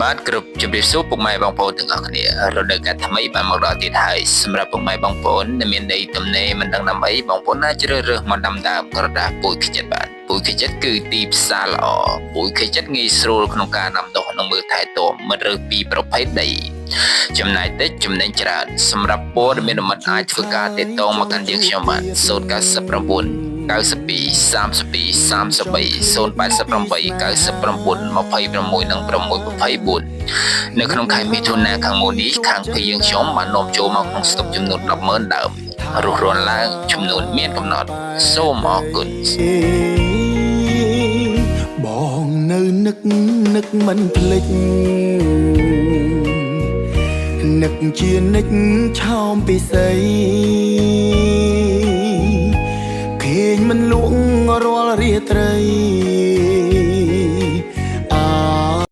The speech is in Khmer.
បាទគ្រប់ជម្រាបសួរពុកម៉ែបងប្អូនទាំងអស់គ្នារដូវកាលថ្មីបានមកដល់ទៀតហើយសម្រាប់ពុកម៉ែបងប្អូនដែលមានដីទំនេរមិនដឹងដើម្បីបងប្អូនអាចជ្រើសរើសមកដាំដើមក្រដាសពូជខ្ជិតបាទពូជខ្ជិតគឺទីផ្សារល្អពូជខ្ជិតងាយស្រួលក្នុងការដាំដុះនិងមើលថែទាំមិនរើសពីប្រភេទដីចំណាយតិចចំណេញច្រើនសម្រាប់ព័ត៌មានលម្អិតអាចធ្វើការទាក់ទងមកកាន់យើងខ្ញុំបាទ099 92 32 33 088 99 26និង624នៅក្នុងខែមិថុនាខាងមុខនេះខាងភីយើងខ្ញុំបាននាំចូលមកក្នុងស្តុកចំនួន 100000 ដើមរុះរាន់ឡើងចំនួនមានកំណត់សូមអរគុណបងនៅនឹកមិនភ្លេចនឹកជានិចឆោមពិសីឃើញមិនលួងរាល់រាត្រី